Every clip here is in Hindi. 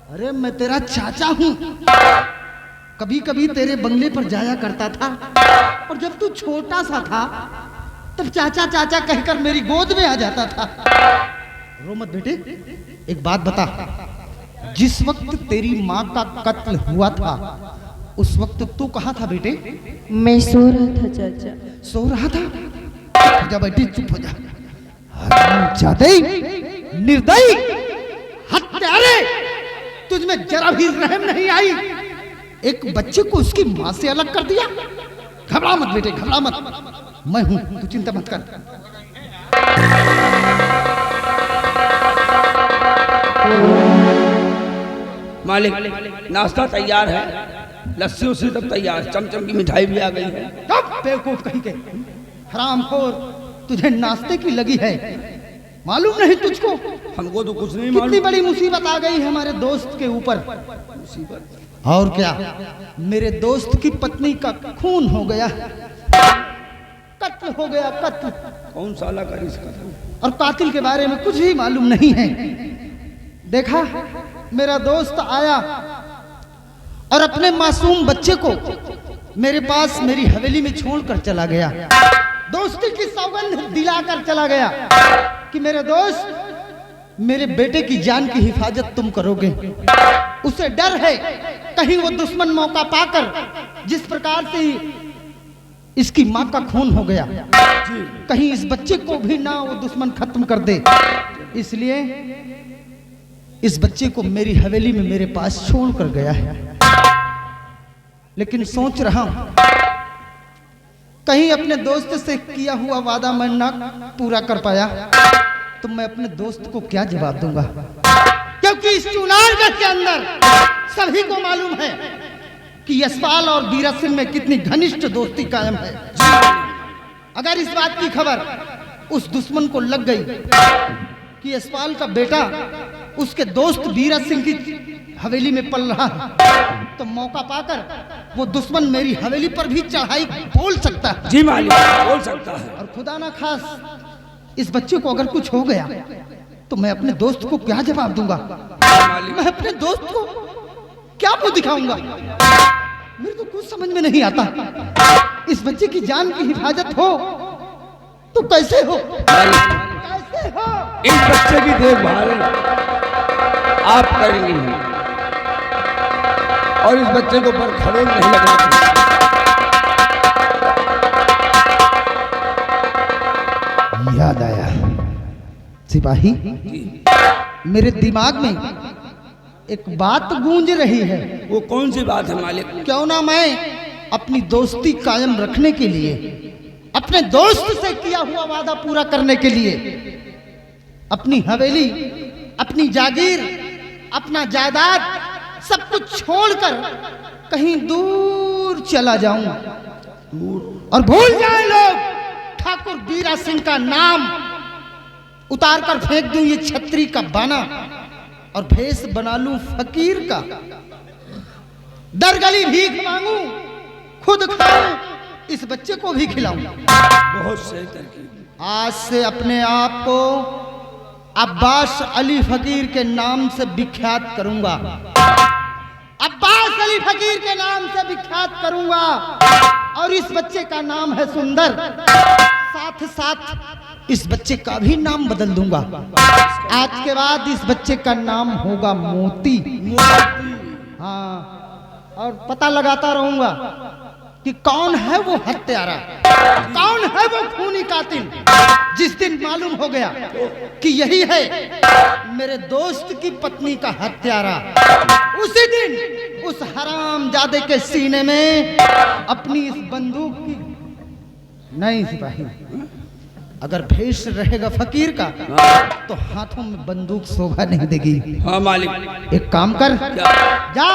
अरे मैं तेरा चाचा हूँ, कभी कभी तेरे बंगले पर जाया करता था, और जब तू छोटा सा था तब चाचा चाचा कहकर मेरी गोद में आ जाता था। रो मत बेटे, एक बात बता, जिस वक्त तेरी माँ का कत्ल हुआ था उस वक्त तू कहाँ था बेटे? मैं सो रहा था चाचा। सो रहा था? हो जा बेटी, चुप हो जा। हरामजादे, निर्दयी, हत्यारे, तुझमें जरा भी रहम नहीं आई। एक बच्चे को उसकी माँ से अलग कर दिया। घबरा मत बेटे, घबरा मत, मैं हूं, तू चिंता मत कर। मालिक, नाश्ता तैयार है, लस्सी उसी सब तैयार, चमचम की मिठाई भी आ गई है। बेवकूफ कहीं के, हरामखोर, तुझे नाश्ते की लगी है, मालूम नहीं तुझको? हमको तो कुछ नहीं कितनी मालूम। बड़ी मुसीबत आ गई है हमारे दोस्त के ऊपर। मुसीबत? और क्या, मेरे दोस्त की पत्नी का खून हो गया, कत्ल हो गया, कत्ल। कौन साला कर इसका था? और कातिल के बारे में कुछ भी मालूम नहीं है। देखा, मेरा दोस्त आया और अपने मासूम बच्चे को मेरे पास मेरी हवेली में छोड़कर चला गया। दोस्ती की सौगंध दिलाकर चला गया कि मेरे दोस्त, मेरे बेटे की जान की हिफाजत तुम करोगे। उसे डर है कहीं वो दुश्मन मौका पाकर, जिस प्रकार से इसकी माँ का खून हो गया, कहीं इस बच्चे को भी ना वो दुश्मन खत्म कर दे। इसलिए इस बच्चे को मेरी हवेली में मेरे पास छोड़ कर गया है। लेकिन सोच रहा हूं कहीं अपने दोस्त से किया हुआ वादा मैं ना पूरा कर पाया तो मैं अपने दोस्त को क्या जवाब दूंगा, क्योंकि इस चुनारगढ़ के अंदर सभी को मालूम है कि यशपाल और बीरा सिंह में कितनी घनिष्ठ दोस्ती कायम है। अगर इस बात की खबर उस दुश्मन को लग गई कि यशपाल का बेटा उसके दोस्त बीरा सिंह की हवेली में पल रहा है, तो मौका पाकर वो दुश्मन मेरी हवेली पर भी चढ़ाई बोल सकता है। जी मालिक, बोल सकता है। और खुदा ना खास इस बच्चे को अगर कुछ हो गया तो मैं अपने दोस्त को क्या जवाब दूंगा? मैं अपने दोस्त को क्या मुंह दिखाऊंगा? मेरे को कुछ समझ में नहीं आता। इस बच्चे की जान की हिफाजत हो तो कैसे हो, कैसे हो? इस बच्चे की देखभाल आप करेंगे और इस बच्चे को पर खरोच नहीं लगना चाहिए। याद आया सिपाही, मेरे दिमाग में एक बात गूंज रही है। वो कौन सी बात है मालिक? क्यों ना मैं अपनी दोस्ती कायम रखने के लिए, अपने दोस्त से किया हुआ वादा पूरा करने के लिए अपनी हवेली, अपनी जागीर, अपना जायदाद सब कुछ छोड़कर कहीं दूर चला जाऊं और भूल जाए लोग ठाकुर बीरा सिंह का नाम, उतार कर फेंक दूं ये छतरी का बाना और भेष बना लूं फकीर का। दर गली भीख मांगू, खुद खाऊं, इस बच्चे को भी खिलाऊं। बहुत सही तरकीब। आज से अपने आप को अब्बास अली फकीर के नाम से विख्यात करूंगा, अब्बास अली फकीर के नाम से विख्यात करूंगा। और इस बच्चे का नाम है सुंदर, साथ साथ इस बच्चे का भी नाम बदल दूंगा। आज के बाद इस बच्चे का नाम होगा मोती। हाँ, और पता लगाता रहूंगा कि कौन है वो हत्यारा, कौन है वो खूनी कातिल। जिस दिन मालूम हो गया कि यही है मेरे दोस्त की पत्नी का हत्यारा, उसी दिन उस हरामजादे के सीने में अपनी इस बंदूक की, नहीं सिपाही, अगर भेष रहेगा फकीर का तो हाथों में बंदूक शोभा नहीं देगी। हाँ मालिक। एक काम कर, जा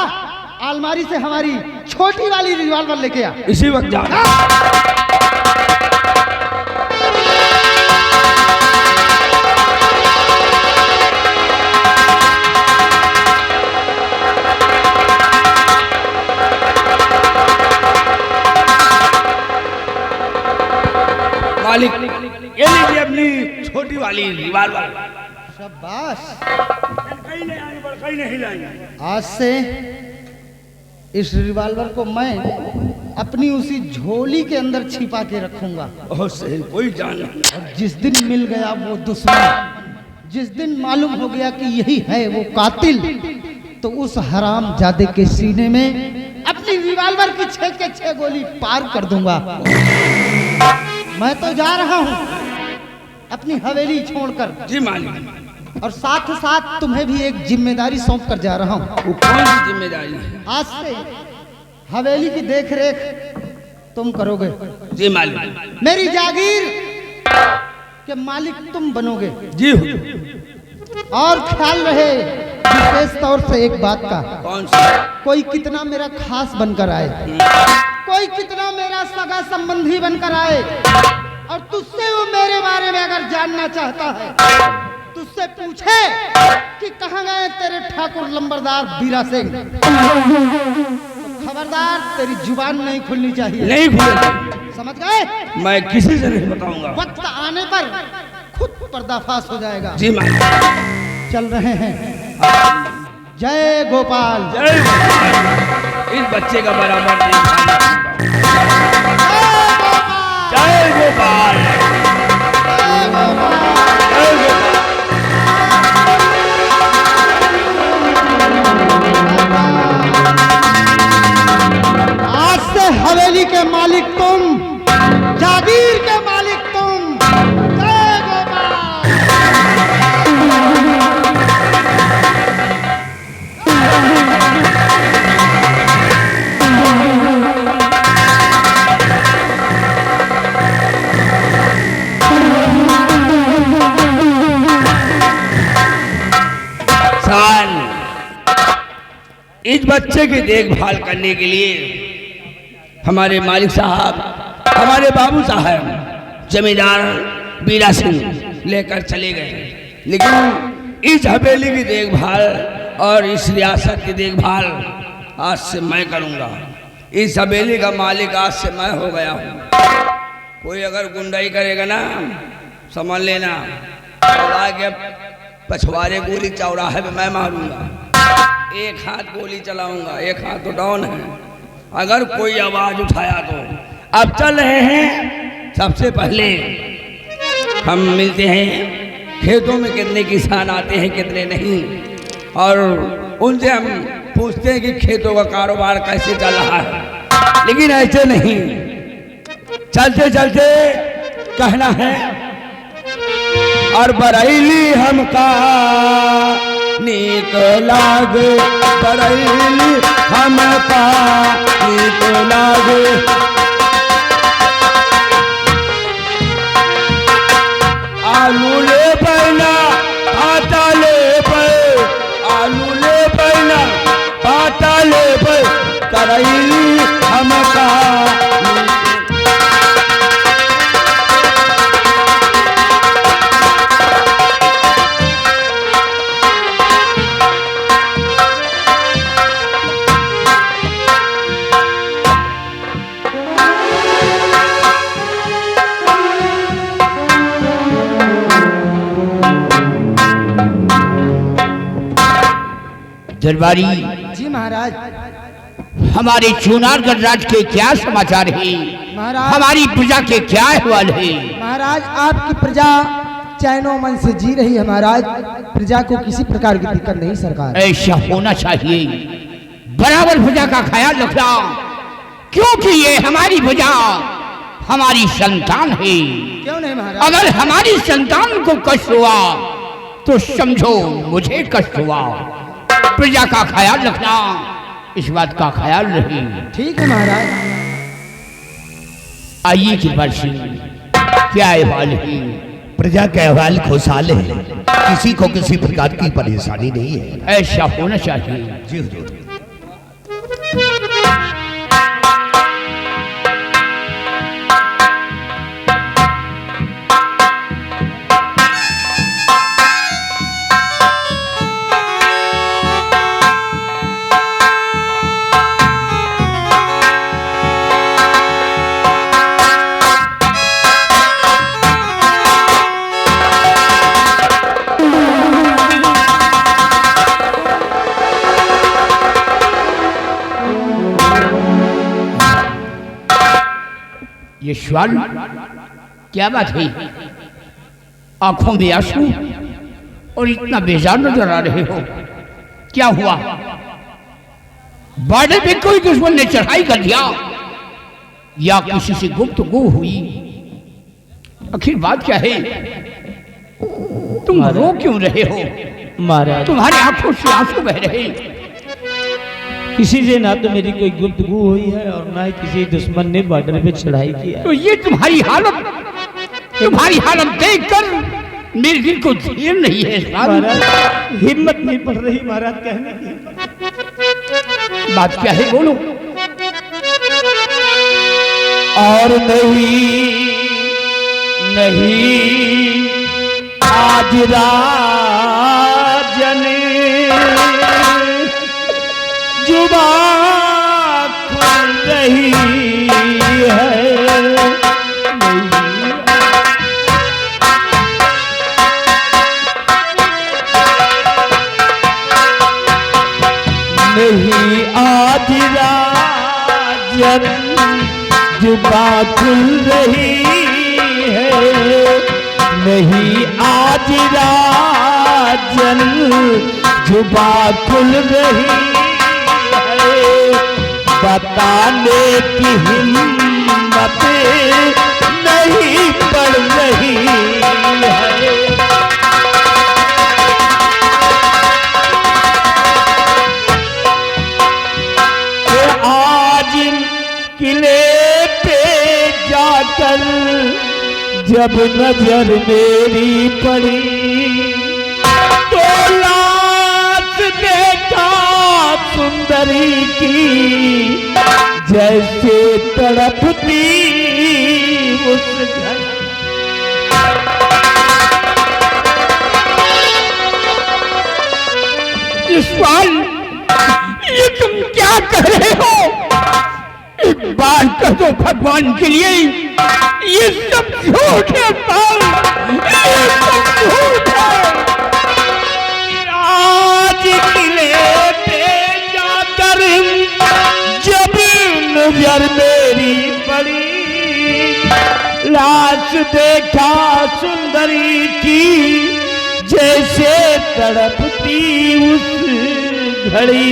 अलमारी से हमारी छोटी वाली रिवॉल्वर लेके आ। इसी वक्त जा। मालिक, ये लीजिए अपनी छोटी वाली रिवॉल्वर। शाबाश, कहीं नहीं लाएंगे। आज से इस रिवॉल्वर को मैं अपनी उसी झोली के अंदर छिपा के रखूंगा। बहुत सही, कोई जान नहीं। और जिस दिन मिल गया वो दुश्मन, जिस दिन मालूम हो गया कि यही है वो कातिल, तो उस हराम जादे के सीने में अपनी रिवॉल्वर की 6 के 6 गोली पार कर दूंगा। मैं तो जा रहा हूँ अपनी हवेली छोड़कर। जी मालिक। और साथ साथ तुम्हें भी एक जिम्मेदारी सौंप कर जा रहा हूँ। वो कौन सी जिम्मेदारी है? आज से हवेली की देख रेख तुम करोगे। जी मालिक। मेरी जागीर के मालिक तुम बनोगे। जी हुजूर। और ख्याल रहे विशेष तौर से एक बात का। कौन सी? कोई कितना मेरा खास बनकर आए, कोई कितना मेरा सगा संबंधी बनकर आए, और तुझसे वो मेरे बारे में अगर जानना चाहता है, तुझसे पूछे कि कहाँ गए तेरे ठाकुर लंबरदार बीरा सिंह, तो खबरदार तेरी जुबान नहीं खुलनी चाहिए। नहीं खुलेगी। समझ गए? मैं किसी से नहीं बताऊंगा। वक्त आने पर खुद पर्दाफाश हो जाएगा। जी मालिक। चल रहे हैं। जय गोपाल। जय गोपाल। इस बच्चे का बराबर नहीं खाना। जय गोपाल। जय गोपाल। जय गोपाल। आज से हवेली के मालिक तुम, जागीर के मालिक तुम। जय गोपाल। इस बच्चे की देखभाल करने के लिए हमारे मालिक साहब, हमारे बाबू साहब जमींदार बीरा सिंह लेकर चले गए। लेकिन इस हवेली की देखभाल और इस रियासत की देखभाल आज से मैं करूंगा। इस हवेली का मालिक आज से मैं हो गया हूँ। कोई अगर गुंडाई करेगा ना, समझ लेना के पछवाड़े गोली चौराहे में मैं मारूंगा। एक हाथ गोली चलाऊंगा, एक हाथ तो डाउन है। अगर कोई आवाज उठाया तो अब चल रहे हैं। सबसे पहले हम मिलते हैं खेतों में कितने किसान आते हैं कितने नहीं, और उनसे हम पूछते हैं कि खेतों का कारोबार कैसे चल रहा है। लेकिन ऐसे नहीं, चलते चलते कहना है और बरैली हमका नीक लागे, बरैली हमका नीक लागे। आलू ले पैना आटा ले पे, आलू ले पैना आटा ले पे, करैली हमका दरबारी। जी महाराज। हमारे चुनारगढ़ राज्य के क्या समाचार है महाराज? हमारी प्रजा के क्या अहवाल है? महाराज आपकी प्रजा चैनो मन से जी रही है महाराज। प्रजा को किसी प्रकार की दिक्कत नहीं सरकार। ऐसा होना चाहिए, बराबर प्रजा का ख्याल रखना, क्योंकि ये हमारी प्रजा हमारी संतान है। क्यों नहीं महाराज? अगर हमारी संतान को कष्ट हुआ तो समझो मुझे कष्ट हुआ। प्रजा का ख्याल रखना, इस बात का ख्याल रहे। ठीक है महाराज। आइए कृपाल सिंह, क्या अहवाल है? प्रजा का अहवाल खुशहाल है, किसी को किसी प्रकार की परेशानी नहीं है। ऐसा होना चाहिए। जी हुजूर। यशवाल, क्या बात है? आंखों में आंसू और इतना बेजार नजर आ रहे हो, क्या हुआ? बॉर्डर पे कोई दुश्मन ने चढ़ाई कर दिया या किसी से गुफ्तगू हुई? आखिर बात क्या है? तुम रो क्यों रहे हो? महाराज, तुम्हारी आंखों से आंसू बह रहे। किसी से ना तो मेरी कोई गुफ्तगू हुई है और ना ही किसी दुश्मन ने बॉर्डर पे चढ़ाई किया है। तो ये तुम्हारी हालत देखकर मेरे दिल को धीर नहीं है। महाराज, हिम्मत नहीं पड़ रही महाराज कहने की। बात क्या है, बोलो। और नहीं आज राजन जुबा खुल रही है। नहीं आज राजन जुबा खुल रही है। नहीं आज राजन जुबा खुल रही है। बताने की हिम्मत नहीं पड़ रही है। आज किले पे जाकर जब नजर मेरी पड़ी तो लाश देखा सुंदरी की जैसे तड़पती उस घर। यशवाल, ये तुम क्या कह रहे हो? एक बार कह दो भगवान के लिए, ये सब झूठ है पाल, ये सब झूठ है। आज किले पे जाकर जब नजर मेरी पड़ी लाश देखा सुंदरी की जैसे तड़पती उस घड़ी।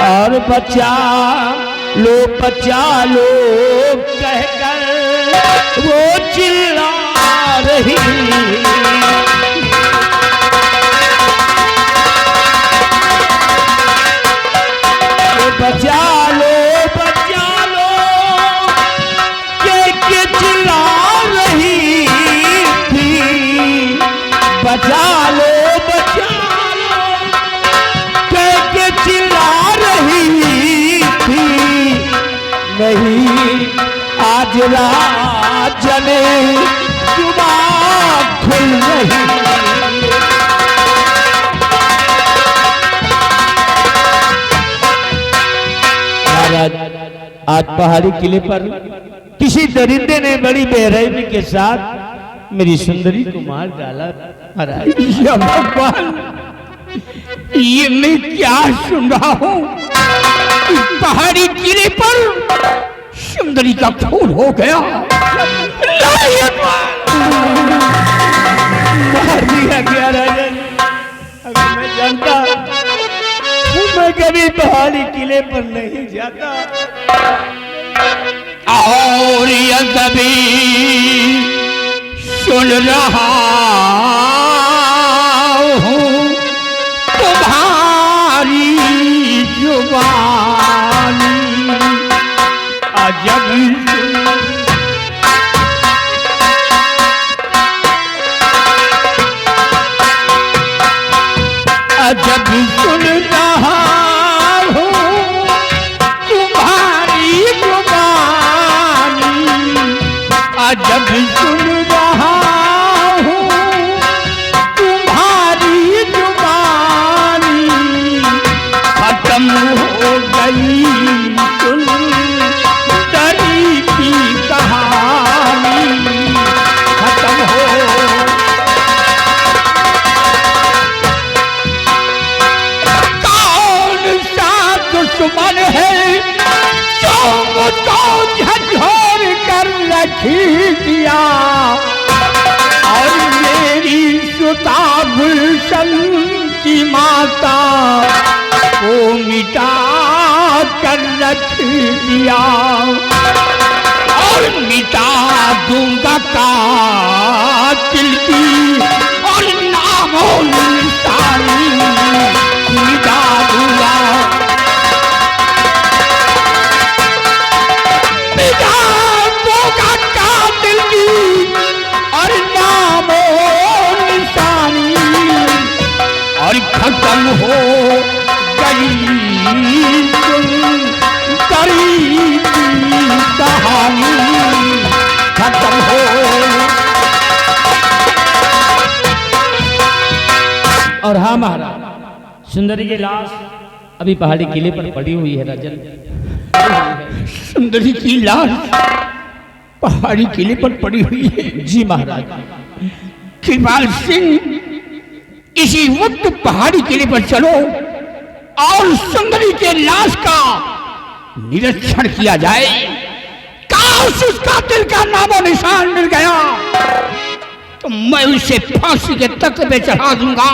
और बचा लो कहकर वो चिल्ला रही। बचा लो के चिल्ला रही थी। बचा लो के चिल्ला रही थी। नहीं आज राजने जुबा खुल रही। आज पहाड़ी किले पर किसी दरिंदे ने बड़ी बेरहमी के साथ मेरी सुंदरी को मार डाला। या भगवान, ये मैं क्या सुन रहा हूँ? पहाड़ी किले पर सुंदरी का खून हो गया। मार दिया गया राजन। अगर मैं जानता तो मैं कभी पहाड़ी किले पर नहीं जाता। और यह कभी सुन रहा हूँ तुम्हारी जुबानी। अजब सुन रहा हूँ तुम्हारी जुबानी। अजब सुन रहा हूँ तुम्हारी जुबानी। खत्म हो गई सुंदरी की कहानी। खत्म हो दुश्मन है जो मुझको झकझोर रखी दिया और मेरी सुता गुलशन की माता को मिटा कर रख दिया और मिटा दूंगा कातिल की और नामो निशानी मिटा दूंगा मिटा दूंगा कातिल की और नामो निशानी और खत्म हो गई कहानी खत्म हो। और हाँ महाराज, सुंदरी की लाश अभी पहाड़ी किले पर पड़ी हुई है राजन। सुंदरी की लाश पहाड़ी किले पर पड़ी हुई है। जी महाराज। कृपाल सिंह, इसी वक्त पहाड़ी किले पर चलो और सुंदरी के लाश का निरीक्षण किया जाए। काश उस कातिल का नामो निशान मिल गया तो मैं उसे फांसी के तख्त पे चढ़ा दूंगा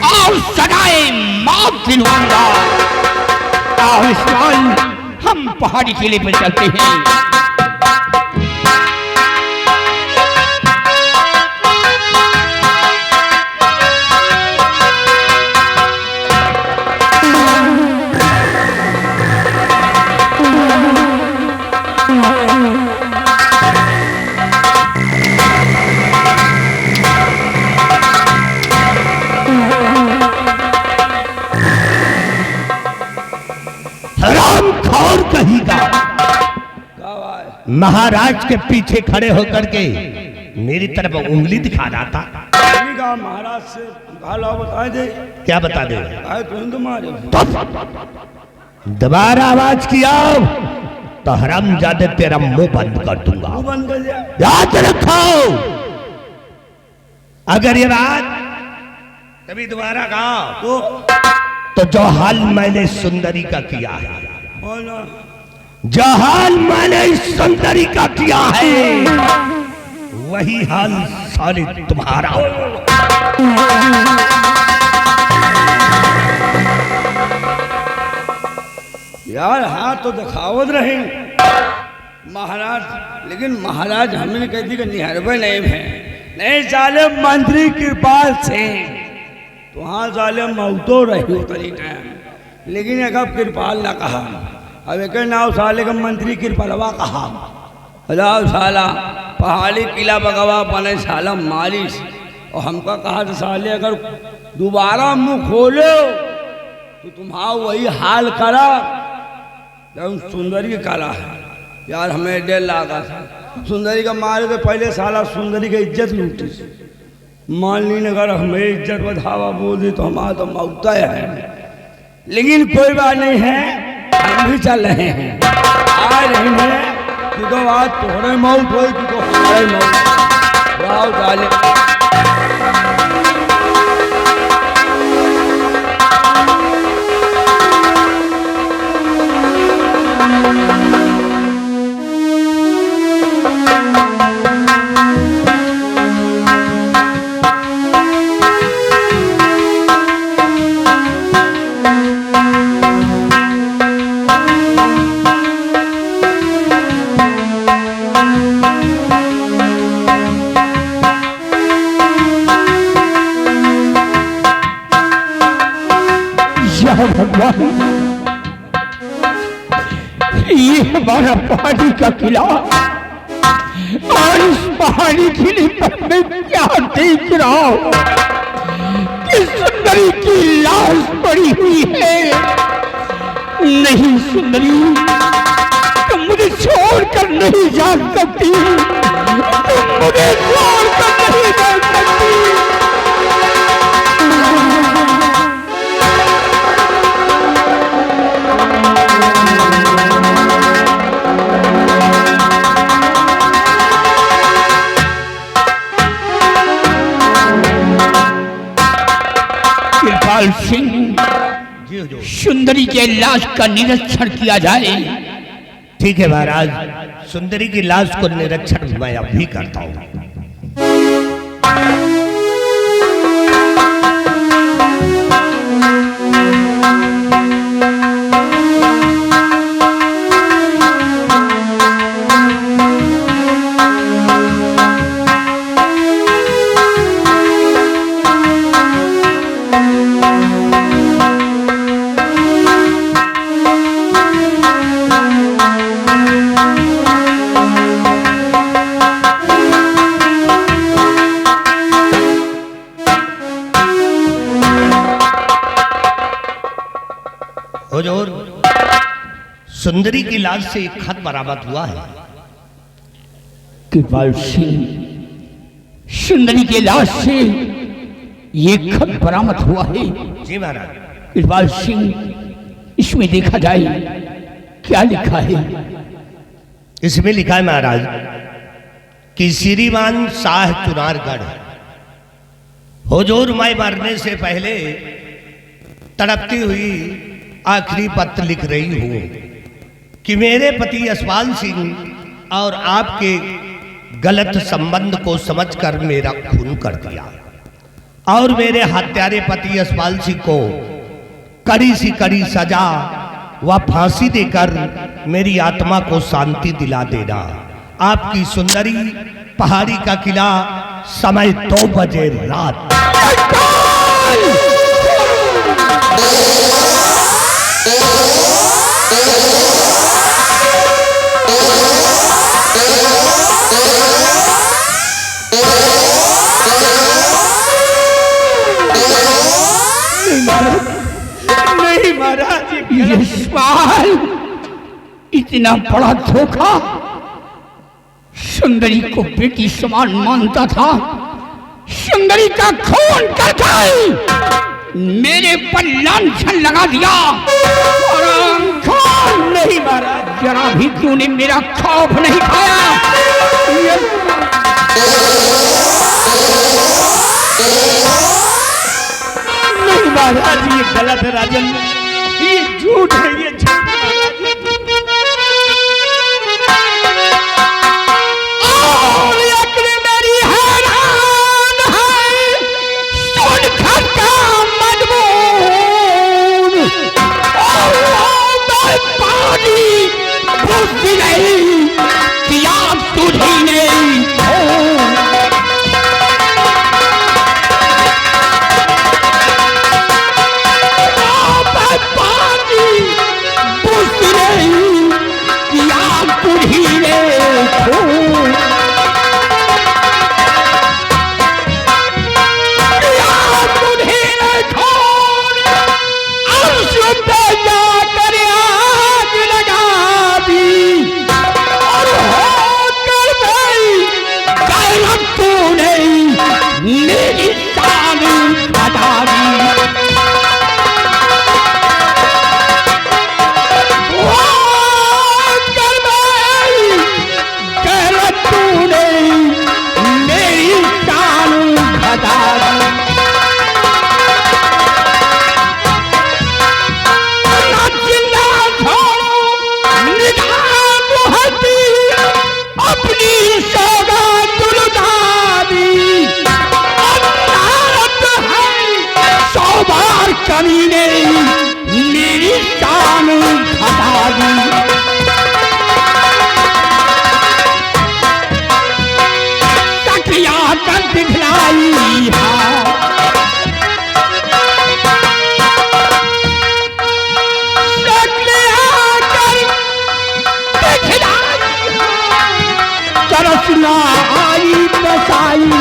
और सजाए मौत दिलवाऊंगा। और इस बार हम पहाड़ी किले पर चलते हैं। महाराज के पीछे खड़े होकर के मेरी तरफ उंगली दिखा रहा था। महाराज से भाला बता दे। क्या बता दे? दोबारा आवाज किया तो हरामजादे तेरा मुंह बंद कर दूंगा। बंद कर दिया। याद रखो, अगर ये बात कभी दोबारा कहा तो जो हाल मैंने सुंदरी का किया है, जो हाल मैंने इस सुंदरी का किया है, वही हाल साले तुम्हारा हो। यार हाँ तो दिखावत रहे महाराज, लेकिन महाराज हमने कह दी कि निहरबे नहीं है, नहीं साले मंत्री कृपाल से तो हाँ साले मौतो रही हो तरी टाइम, लेकिन एक कृपाल ना कहा। अब एक नाव साले का मंत्री कृपलवा कहा। अलाव साला पहाड़ी किला बगवा बने साला मालिश, और हमका कहा तो साले अगर दोबारा मुंह खोलो तो तुम्हारा वही हाल करा जब सुंदरी की कला है। यार हमें डर लगा था सुंदरी का मारे तो पहले साला सुंदरी की इज्जत लूटी। मान ली अगर हमें इज्जत बढ़ावा बोल दी तो हमारा तो मौता है, लेकिन कोई बात नहीं है, हम भी चल रहे हैं, आ रहे हैं। तू तो आज तोहरे मौत हो, तू तो हमारे मौत डाले। भगवान, ये हमारा पहाड़ी का किला, और इस पहाड़ी किले पर मैं क्या देख रहा हूँ कि सुंदरी की लाश पड़ी हुई है। नहीं सुंदरी, तुम मुझे छोड़कर नहीं जा सकती, तुम मुझे छोड़कर नहीं जा सकती। कृपाल सिंह, सुंदरी के लाश का निरीक्षण किया जाए। ठीक है महाराज, सुंदरी की लाश को निरीक्षण मैं अब भी करता हूं। हुजूर, सुंदरी की लाश से एक खत बरामद हुआ है। कृपाल सिंह, सुंदरी की लाश से ये खत बरामद हुआ है। जी महाराज। कृपाल सिंह, इसमें देखा जाए क्या लिखा है। इसमें लिखा है महाराज कि श्रीमान शाह चुनारगढ़, हुजूर मैं मरने से पहले तड़पती हुई आखिरी पत्र लिख रही हूं कि मेरे पति यशपाल सिंह और आपके गलत संबंध को समझकर मेरा खून कर दिया और मेरे हत्यारे पति यशपाल सिंह को कड़ी सी कड़ी सजा व फांसी देकर मेरी आत्मा को शांति दिला देना। आपकी सुंदरी पहाड़ी का किला, समय 2 बजे रात। नहीं महाराज, यशपाल, इतना बड़ा धोखा। सुंदरी को बेटी समान मानता था, सुंदरी का खून करके मेरे पर लांछन लगा दिया। नहीं महाराज, जरा भी तूने मेरा खौफ नहीं खाया। नहीं महाराज, ये गलत है राजन, ये झूठ है, ये झूठ है और अक्ल मेरी हैरान है, सुन खत का मजबूर। मैं पानी बुद्धि नहीं किया तुझी ने। कमी ने मेरी शान घटा दी। तकिया कर दिखलाई तरसना आई बसाई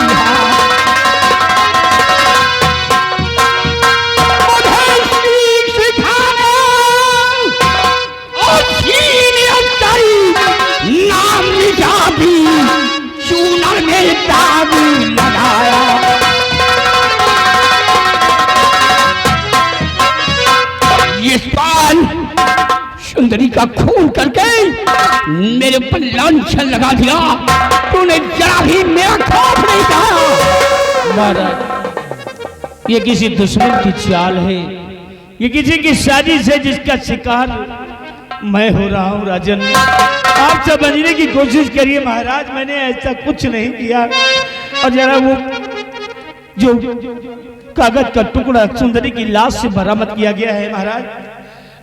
सुंदरी का खून करके मेरे पर लांछन लगा दिया। तूने जरा भी मेरा खौफ नहीं कहा। महाराज, ये किसी दुश्मन की चाल है, ये किसी की साजिश है जिसका शिकार मैं हो रहा हूँ राजन। आप समझने की कोशिश करिए महाराज, मैंने ऐसा कुछ नहीं किया। और जरा वो जो कागज का टुकड़ा सुंदरी की लाश से बरामद किया गया है महाराज,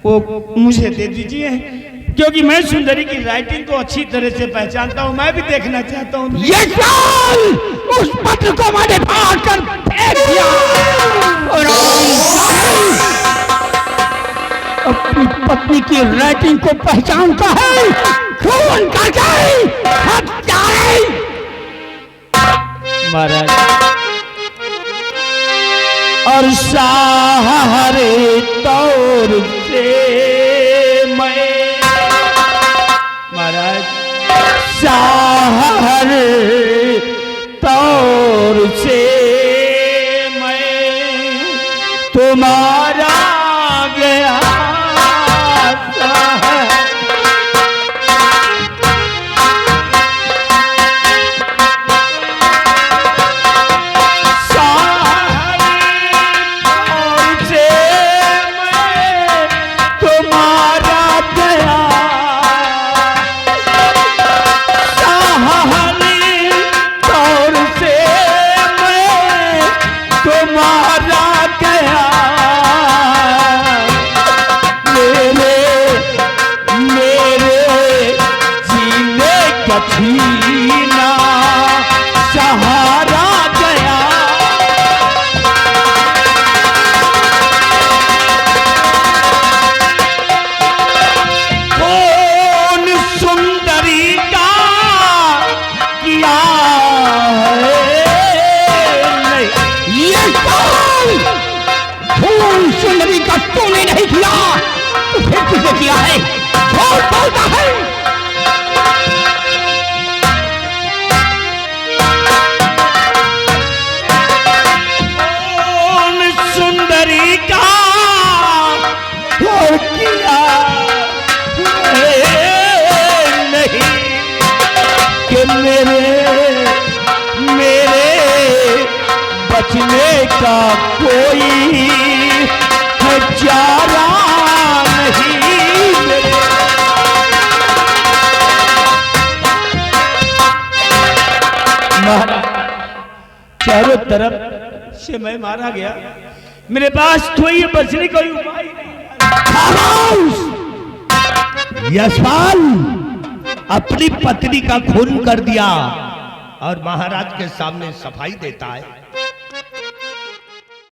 वो मुझे दे दीजिए, क्योंकि मैं सुंदरी की राइटिंग को अच्छी तरह से पहचानता हूँ, मैं भी देखना चाहता हूँ। ये साल उस पत्र को मैंने फाड़ कर फेंक दिया और अपनी पत्नी की राइटिंग को पहचानता है, खून करके हत्यारे। महाराज और सहारे तौर से मैं, महाराज सहारे तौर से मैं तुम्हारा गया छीना सहारा गया। कौन सुंदरी का किया है ये खून, सुंदरी का तूने नहीं किया तो फिर किसने किया है? झूठ बोलता है। बचने का कोई चारा नहीं मेरे। चारों तरफ से मैं मारा गया, मेरे पास कोई बचने का उपाय नहीं। यशपाल अपनी पत्नी का खून कर दिया और महाराज के सामने सफाई देता है।